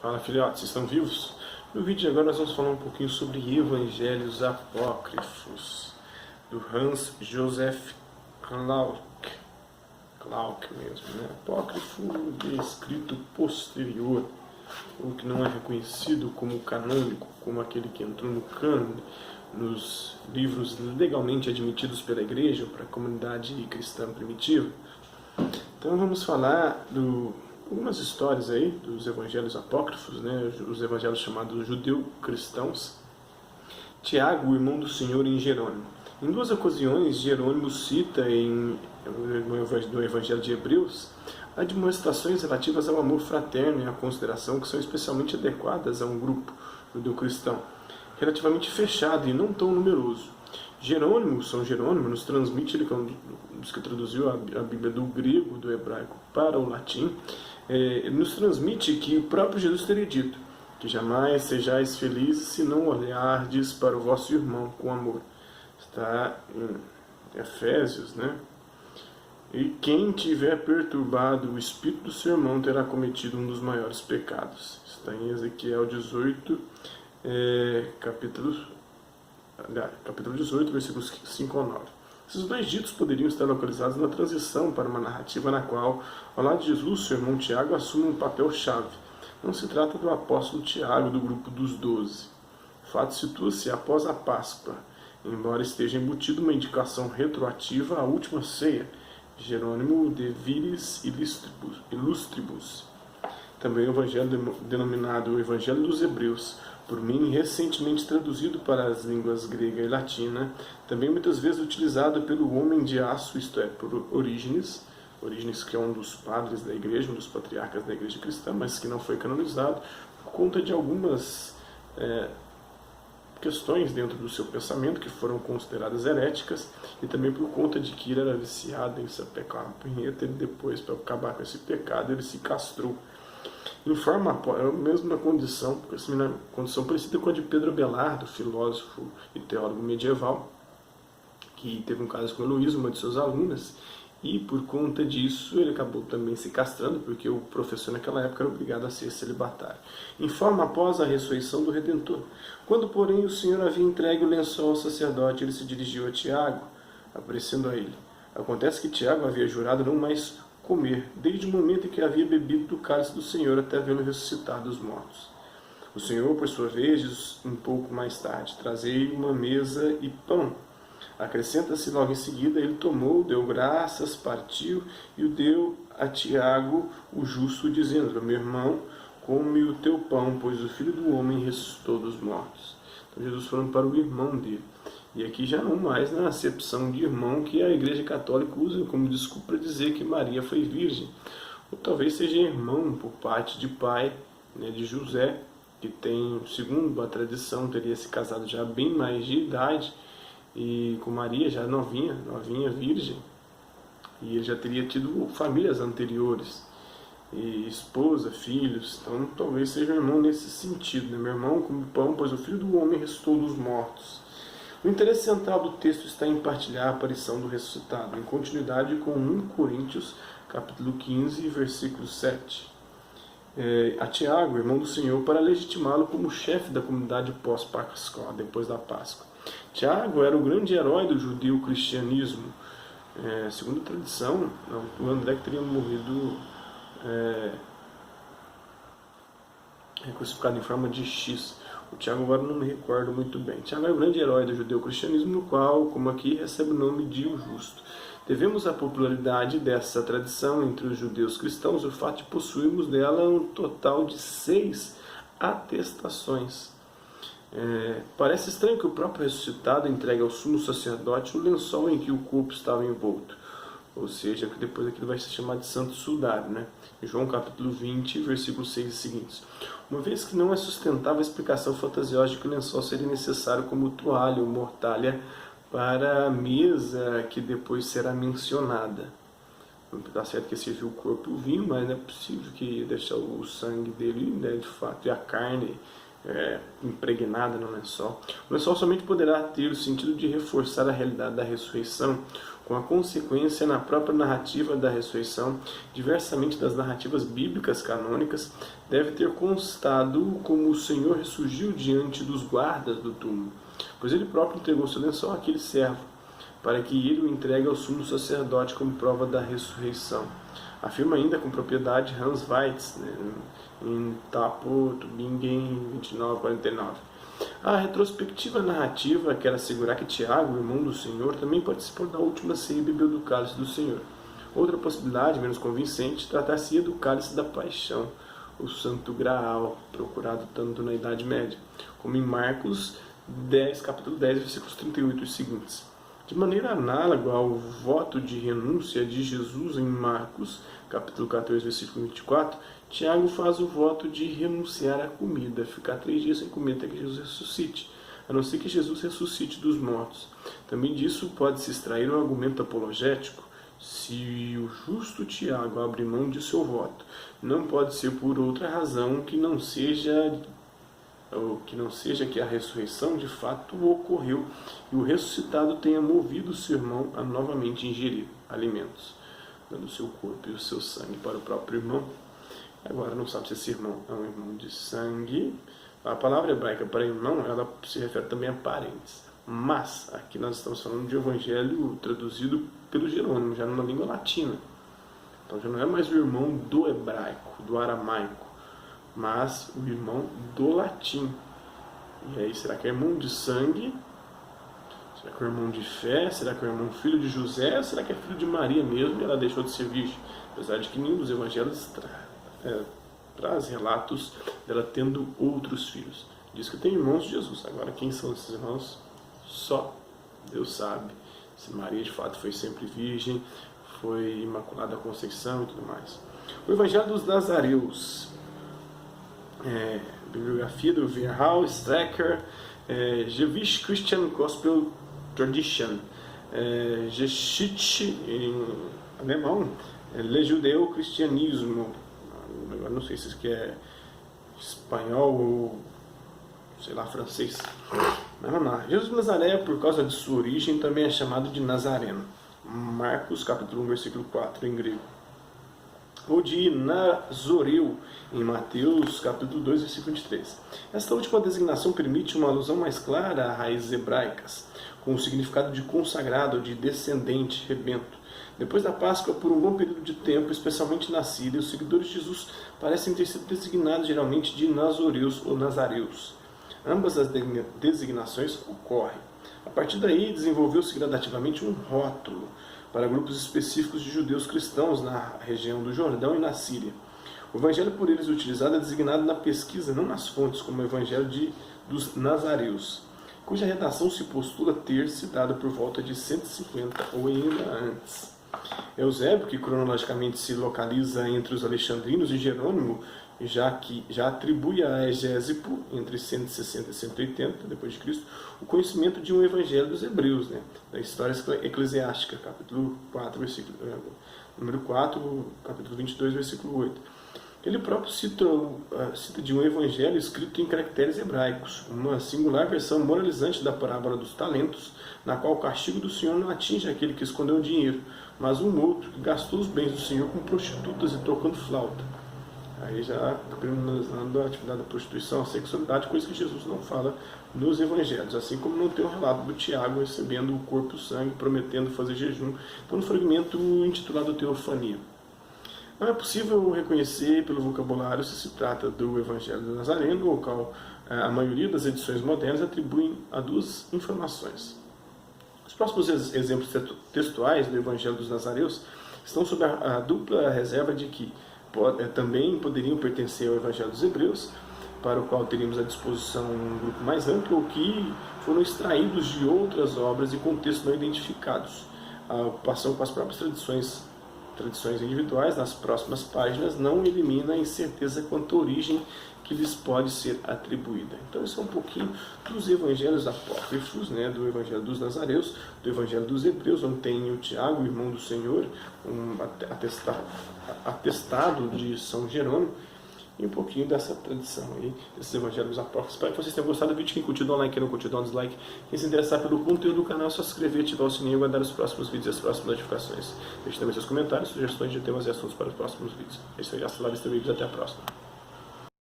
Fala, filhotes, vocês estão vivos? No vídeo de agora nós vamos falar um pouquinho sobre evangelhos apócrifos, do Hans Joseph Clarke mesmo, né? Apócrifo de escrito posterior, ou que não é reconhecido como canônico, como aquele que entrou no cânone, nos livros legalmente admitidos pela igreja ou para a comunidade cristã primitiva. Então vamos falar algumas histórias aí dos evangelhos apócrifos, né, os evangelhos chamados judeu-cristãos. Tiago, o irmão do Senhor, em Jerônimo. Em duas ocasiões, Jerônimo cita no evangelho de Hebreus admoestações relativas ao amor fraterno e à consideração que são especialmente adequadas a um grupo judeu-cristão relativamente fechado e não tão numeroso. São Jerônimo, nos transmite, ele é um dos que traduziu a Bíblia do grego, do hebraico para o latim, ele nos transmite que o próprio Jesus teria dito que jamais sejais felizes se não olhardes para o vosso irmão com amor. Está em Efésios, né? E quem tiver perturbado o espírito do seu irmão terá cometido um dos maiores pecados. Está em Ezequiel 18, capítulo 18, versículos 5 ao 9. Esses dois ditos poderiam estar localizados na transição para uma narrativa na qual, ao lado de Jesus, seu irmão Tiago assume um papel-chave. Não se trata do apóstolo Tiago do grupo dos 12. O fato situa-se após a Páscoa, embora esteja embutido uma indicação retroativa à última ceia, Jerônimo de Viris Illustribus. Também o evangelho denominado o Evangelho dos Hebreus, por mim recentemente traduzido para as línguas grega e latina, também muitas vezes utilizado pelo homem de aço, isto é, por Orígenes, que é um dos padres da igreja, um dos patriarcas da igreja cristã, mas que não foi canonizado por conta de algumas questões dentro do seu pensamento que foram consideradas heréticas, e também por conta de que ele era viciado em sapecar uma punheta, e depois, para acabar com esse pecado, ele se castrou. Em forma, mesmo na condição parecida com a de Pedro Abelardo, filósofo e teólogo medieval, que teve um caso com Heloísa, uma de suas alunas, e por conta disso ele acabou também se castrando, porque o professor naquela época era obrigado a ser celibatário. Em forma após a ressurreição do Redentor. Quando, porém, o Senhor havia entregue o lençol ao sacerdote, ele se dirigiu a Tiago, aparecendo a ele. Acontece que Tiago havia jurado não mais comer, desde o momento em que havia bebido do cálice do Senhor até vê-lo ressuscitado dos mortos. O Senhor, por sua vez, diz um pouco mais tarde: trazei uma mesa e pão. Acrescenta-se logo em seguida: ele tomou, deu graças, partiu e o deu a Tiago, o justo, dizendo: meu irmão, come o teu pão, pois o Filho do Homem ressuscitou dos mortos. Então Jesus falando para o irmão dele. E aqui já não mais na acepção de irmão que a Igreja Católica usa como desculpa para dizer que Maria foi virgem. Ou talvez seja irmão por parte de pai, né, de José, que tem, segundo a tradição, teria se casado já bem mais de idade, e com Maria já novinha virgem, e ele já teria tido famílias anteriores, e esposa, filhos. Então talvez seja um irmão nesse sentido, né? Meu irmão come pão, pois o Filho do Homem ressuscitou dos mortos. O interesse central do texto está em partilhar a aparição do ressuscitado, em continuidade com 1 Coríntios, capítulo 15, versículo 7. A Tiago, irmão do Senhor, para legitimá-lo como chefe da comunidade pós-Páscoa, depois da Páscoa. Tiago era o grande herói do judeu-cristianismo. Segundo a tradição, o André que teria morrido crucificado em forma de X. O Tiago agora não me recordo muito bem. Tiago é o grande herói do judeu-cristianismo, no qual, como aqui, recebe o nome de o Justo. Devemos à popularidade dessa tradição entre os judeus cristãos o fato de possuirmos dela um total de 6 atestações. Parece estranho que o próprio ressuscitado entregue ao sumo sacerdote o lençol em que o corpo estava envolto. Ou seja, que depois aquilo vai ser chamado de santo sudário, né? João capítulo 20, versículos 6 e seguintes. Uma vez que não é sustentável a explicação fantasiosa de que o lençol seria necessário como toalha ou mortalha para a mesa que depois será mencionada. Está certo que serviu o corpo e o vinho, mas não é possível que deixar o sangue dele, né, de fato, e a carne impregnada no lençol. O lençol somente poderá ter o sentido de reforçar a realidade da ressurreição com a consequência na própria narrativa da ressurreição, diversamente das narrativas bíblicas canônicas, deve ter constado como o Senhor ressurgiu diante dos guardas do túmulo, pois ele próprio entregou seu lençol àquele servo, para que ele o entregue ao sumo sacerdote como prova da ressurreição. Afirma ainda com propriedade Hans Weitz, né, em Tapo Tübingen 2949. A retrospectiva narrativa quer assegurar que Tiago, o irmão do Senhor, também participou da última ceia e bebeu do cálice do Senhor. Outra possibilidade, menos convincente, tratar-se do cálice da paixão, o Santo Graal, procurado tanto na Idade Média, como em Marcos 10, capítulo 10, versículos 38 e seguintes. De maneira análoga ao voto de renúncia de Jesus em Marcos, capítulo 14, versículo 24, Tiago faz o voto de renunciar à comida, ficar 3 dias sem comer até que Jesus ressuscite, a não ser que Jesus ressuscite dos mortos. Também disso pode-se extrair um argumento apologético. Se o justo Tiago abre mão de seu voto, não pode ser por outra razão que não seja que a ressurreição de fato ocorreu e o ressuscitado tenha movido seu irmão a novamente ingerir alimentos, dando o seu corpo e o seu sangue para o próprio irmão. Agora não sabe se esse irmão é um irmão de sangue. A palavra hebraica para irmão, ela se refere também a parentes. Mas aqui nós estamos falando de evangelho traduzido pelo Jerônimo, já numa língua latina. Então já não é mais o irmão do hebraico, do aramaico, mas o irmão do latim. E aí, será que é irmão de sangue? Será que é irmão de fé? Será que é irmão filho de José? Será que é filho de Maria mesmo e ela deixou de ser virgem? Apesar de que nenhum dos evangelhos traz relatos dela tendo outros filhos. Diz que tem irmãos de Jesus. Agora, quem são esses irmãos? Só Deus sabe. Se Maria de fato foi sempre virgem, foi imaculada a Conceição e tudo mais. O Evangelho dos Nazareus. Bibliografia do Verhal, Strecker, Jewish Christian Gospel Tradition, Geschichte em alemão, Le Judeu Cristianismo, eu não sei se isso aqui é espanhol ou sei lá, francês. Mas vamos lá. Jesus de Nazaré, por causa de sua origem, também é chamado de Nazareno. Marcos capítulo 1, versículo 4 em grego. Ou de Nazoreu, em Mateus capítulo 2, versículo 23. Esta última designação permite uma alusão mais clara a raízes hebraicas, com o significado de consagrado, de descendente, rebento. Depois da Páscoa, por um bom período de tempo, especialmente na Síria, os seguidores de Jesus parecem ter sido designados geralmente de Nazoreus ou Nazareus. Ambas as designações ocorrem. A partir daí, desenvolveu-se gradativamente um rótulo para grupos específicos de judeus cristãos na região do Jordão e na Síria. O evangelho por eles utilizado é designado na pesquisa, não nas fontes, como o evangelho dos Nazareus, cuja redação se postula ter se dado por volta de 150 ou ainda antes. Eusébio, que cronologicamente se localiza entre os alexandrinos, e Jerônimo, já atribui a Egésipo, entre 160 e 180 d.C., o conhecimento de um evangelho dos hebreus, né, da história eclesiástica, capítulo 4, número 4, capítulo 22, versículo 8. Ele próprio cita de um evangelho escrito em caracteres hebraicos, uma singular versão moralizante da parábola dos talentos, na qual o castigo do Senhor não atinge aquele que escondeu o dinheiro, mas um outro que gastou os bens do Senhor com prostitutas e tocando flauta. Aí já criminalizando a atividade da prostituição, a sexualidade, coisa que Jesus não fala nos evangelhos, assim como não tem o relato do Tiago recebendo o corpo e o sangue, prometendo fazer jejum. Então, no fragmento intitulado Teofania. Não é possível reconhecer pelo vocabulário se se trata do Evangelho do Nazareno, ao qual a maioria das edições modernas atribuem a duas informações. Os próximos exemplos textuais do Evangelho dos Nazareus estão sob a dupla reserva de que também poderiam pertencer ao Evangelho dos Hebreus, para o qual teríamos à disposição um grupo mais amplo, ou que foram extraídos de outras obras e contextos não identificados. A ocupação com as próprias tradições individuais nas próximas páginas não elimina a incerteza quanto à origem que lhes pode ser atribuída. Então, isso é um pouquinho dos evangelhos apócrifos, né, do Evangelho dos Nazareus, do Evangelho dos Hebreus, onde tem o Tiago, irmão do Senhor, um atestado de São Jerônimo, e um pouquinho dessa tradição aí, desses evangelhos apócrifos. Espero que vocês tenham gostado do vídeo. Quem curtiu, dá um like, quem não curtiu, dá um dislike. Quem se interessar pelo conteúdo do canal, é só se inscrever, ativar o sininho e aguardar os próximos vídeos e as próximas notificações. Deixe também seus comentários, sugestões de temas e assuntos para os próximos vídeos. É isso aí, hasta lá, até a próxima.